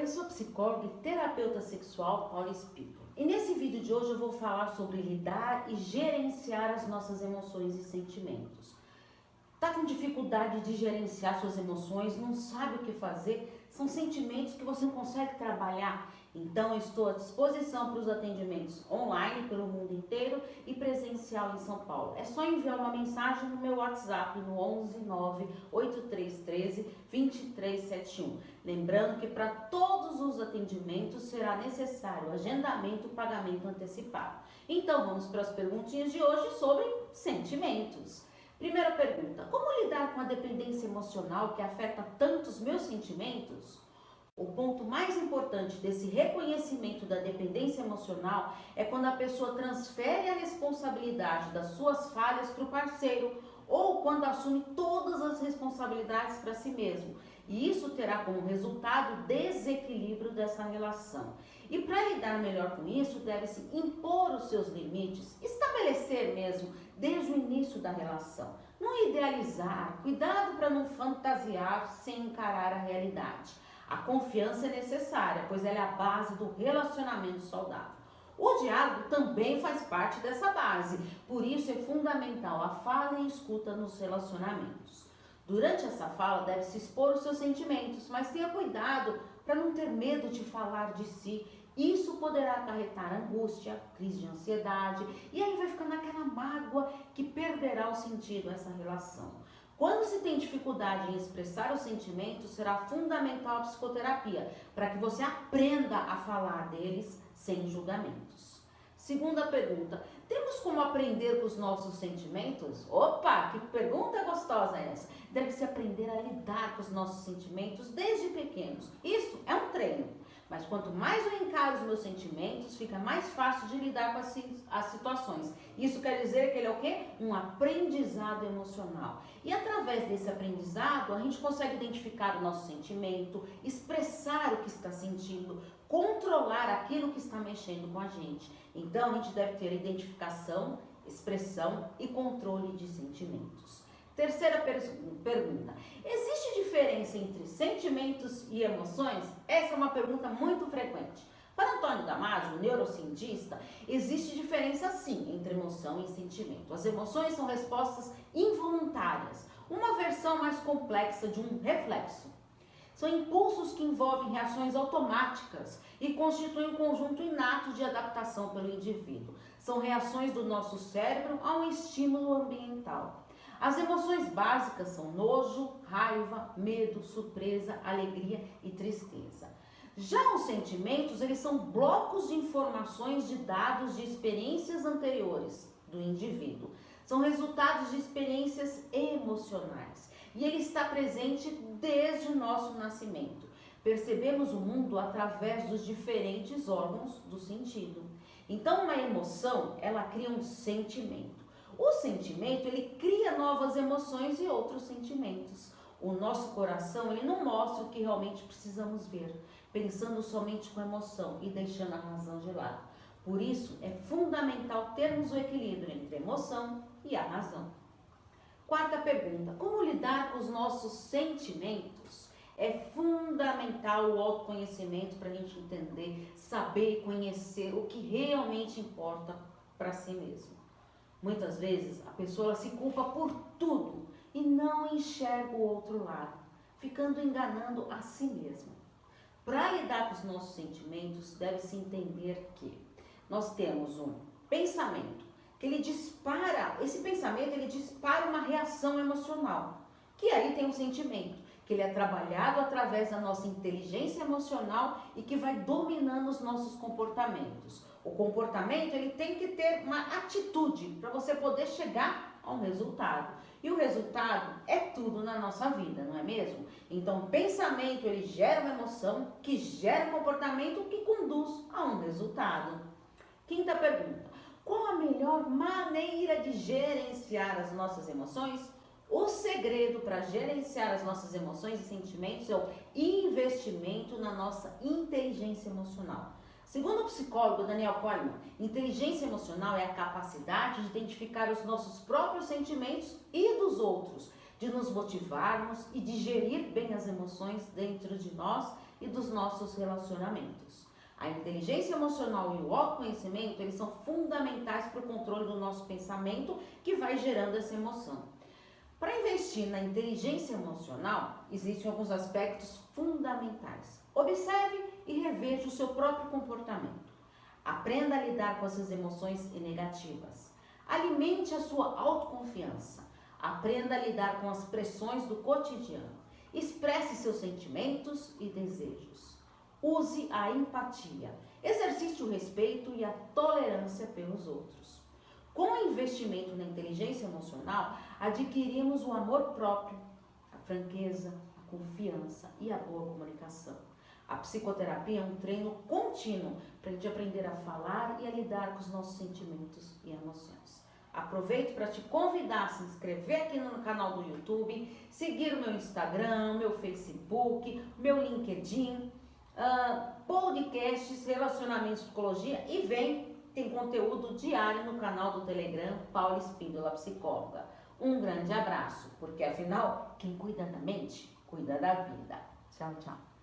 eu sou psicóloga e terapeuta sexual Paula Espírito. E nesse vídeo de hoje eu vou falar sobre lidar e gerenciar as nossas emoções e sentimentos. Tá com dificuldade de gerenciar suas emoções, não sabe o que fazer, são sentimentos que você não consegue trabalhar. Então eu estou à disposição para os atendimentos online pelo mundo inteiro e presencial em São Paulo. É só enviar uma mensagem no meu WhatsApp no 11 9 8313 2371. Lembrando que para todos os atendimentos será necessário agendamento e pagamento antecipado. Então vamos para as perguntinhas de hoje sobre sentimentos. Primeira pergunta: como lidar com a dependência emocional que afeta tanto os meus sentimentos? O ponto mais importante desse reconhecimento da dependência emocional é quando a pessoa transfere a responsabilidade das suas falhas para o parceiro ou quando assume todas as responsabilidades para si mesmo. E isso terá como resultado o desequilíbrio dessa relação. E para lidar melhor com isso, deve-se impor os seus limites, estabelecer mesmo desde o início da relação. Não idealizar, cuidado para não fantasiar sem encarar a realidade. A confiança é necessária, pois ela é a base do relacionamento saudável. O diálogo também faz parte dessa base, por isso é fundamental a fala e escuta nos relacionamentos. Durante essa fala deve-se expor os seus sentimentos, mas tenha cuidado para não ter medo de falar de si. Isso poderá acarretar angústia, crise de ansiedade e aí vai ficar naquela mágoa que perderá o sentido essa relação. Quando se tem dificuldade em expressar os sentimentos, será fundamental a psicoterapia, para que você aprenda a falar deles sem julgamentos. Segunda pergunta: temos como aprender com os nossos sentimentos? Opa, que pergunta gostosa é essa! Deve-se aprender a lidar com os nossos sentimentos desde pequenos. Isso é um treino. Mas quanto mais eu encaro os meus sentimentos, fica mais fácil de lidar com as situações. Isso quer dizer que ele é o quê? Um aprendizado emocional. E através desse aprendizado, a gente consegue identificar o nosso sentimento, expressar o que está sentindo, controlar aquilo que está mexendo com a gente. Então, a gente deve ter identificação, expressão e controle de sentimentos. Terceira pergunta: existe diferença entre sentimentos e emoções? Essa é uma pergunta muito frequente. Para Antônio Damasio, neurocientista, existe diferença sim entre emoção e sentimento. As emoções são respostas involuntárias, uma versão mais complexa de um reflexo. São impulsos que envolvem reações automáticas e constituem um conjunto inato de adaptação pelo indivíduo. São reações do nosso cérebro a um estímulo ambiental. As emoções básicas são nojo, raiva, medo, surpresa, alegria e tristeza. Já os sentimentos, eles são blocos de informações de dados de experiências anteriores do indivíduo. São resultados de experiências emocionais e ele está presente desde o nosso nascimento. Percebemos o mundo através dos diferentes órgãos do sentido. Então, uma emoção, ela cria um sentimento. O sentimento, ele cria novas emoções e outros sentimentos. O nosso coração, ele não mostra o que realmente precisamos ver, pensando somente com emoção e deixando a razão de lado. Por isso, é fundamental termos o equilíbrio entre a emoção e a razão. Quarta pergunta: como lidar com os nossos sentimentos? É fundamental o autoconhecimento para a gente entender, saber e conhecer o que realmente importa para si mesmo. Muitas vezes a pessoa se culpa por tudo e não enxerga o outro lado, ficando enganando a si mesma. Para lidar com os nossos sentimentos, deve-se entender que nós temos um pensamento que esse pensamento ele dispara uma reação emocional, que aí tem um sentimento, que ele é trabalhado através da nossa inteligência emocional e que vai dominando os nossos comportamentos. O comportamento ele tem que ter uma atitude para você poder chegar a um resultado. E o resultado é tudo na nossa vida, não é mesmo? Então, o pensamento ele gera uma emoção que gera um comportamento que conduz a um resultado. Quinta pergunta: qual a melhor maneira de gerenciar as nossas emoções? O segredo para gerenciar as nossas emoções e sentimentos é o investimento na nossa inteligência emocional. Segundo o psicólogo Daniel Kahneman, inteligência emocional é a capacidade de identificar os nossos próprios sentimentos e dos outros, de nos motivarmos e de gerir bem as emoções dentro de nós e dos nossos relacionamentos. A inteligência emocional e o autoconhecimento, eles são fundamentais para o controle do nosso pensamento, que vai gerando essa emoção. Para investir na inteligência emocional, existem alguns aspectos fundamentais. Observe e reveja o seu próprio comportamento. Aprenda a lidar com essas emoções negativas. Alimente a sua autoconfiança. Aprenda a lidar com as pressões do cotidiano. Expresse seus sentimentos e desejos. Use a empatia. Exercite o respeito e a tolerância pelos outros. Com o investimento na inteligência emocional, adquirimos o amor próprio, a franqueza, a confiança e a boa comunicação. A psicoterapia é um treino contínuo para a gente aprender a falar e a lidar com os nossos sentimentos e emoções. Aproveito para te convidar a se inscrever aqui no canal do YouTube, seguir o meu Instagram, meu Facebook, meu LinkedIn, podcasts, relacionamentos, psicologia e tem conteúdo diário no canal do Telegram Paula Espíndola Psicóloga. Um grande abraço, porque afinal, quem cuida da mente, cuida da vida. Tchau, tchau.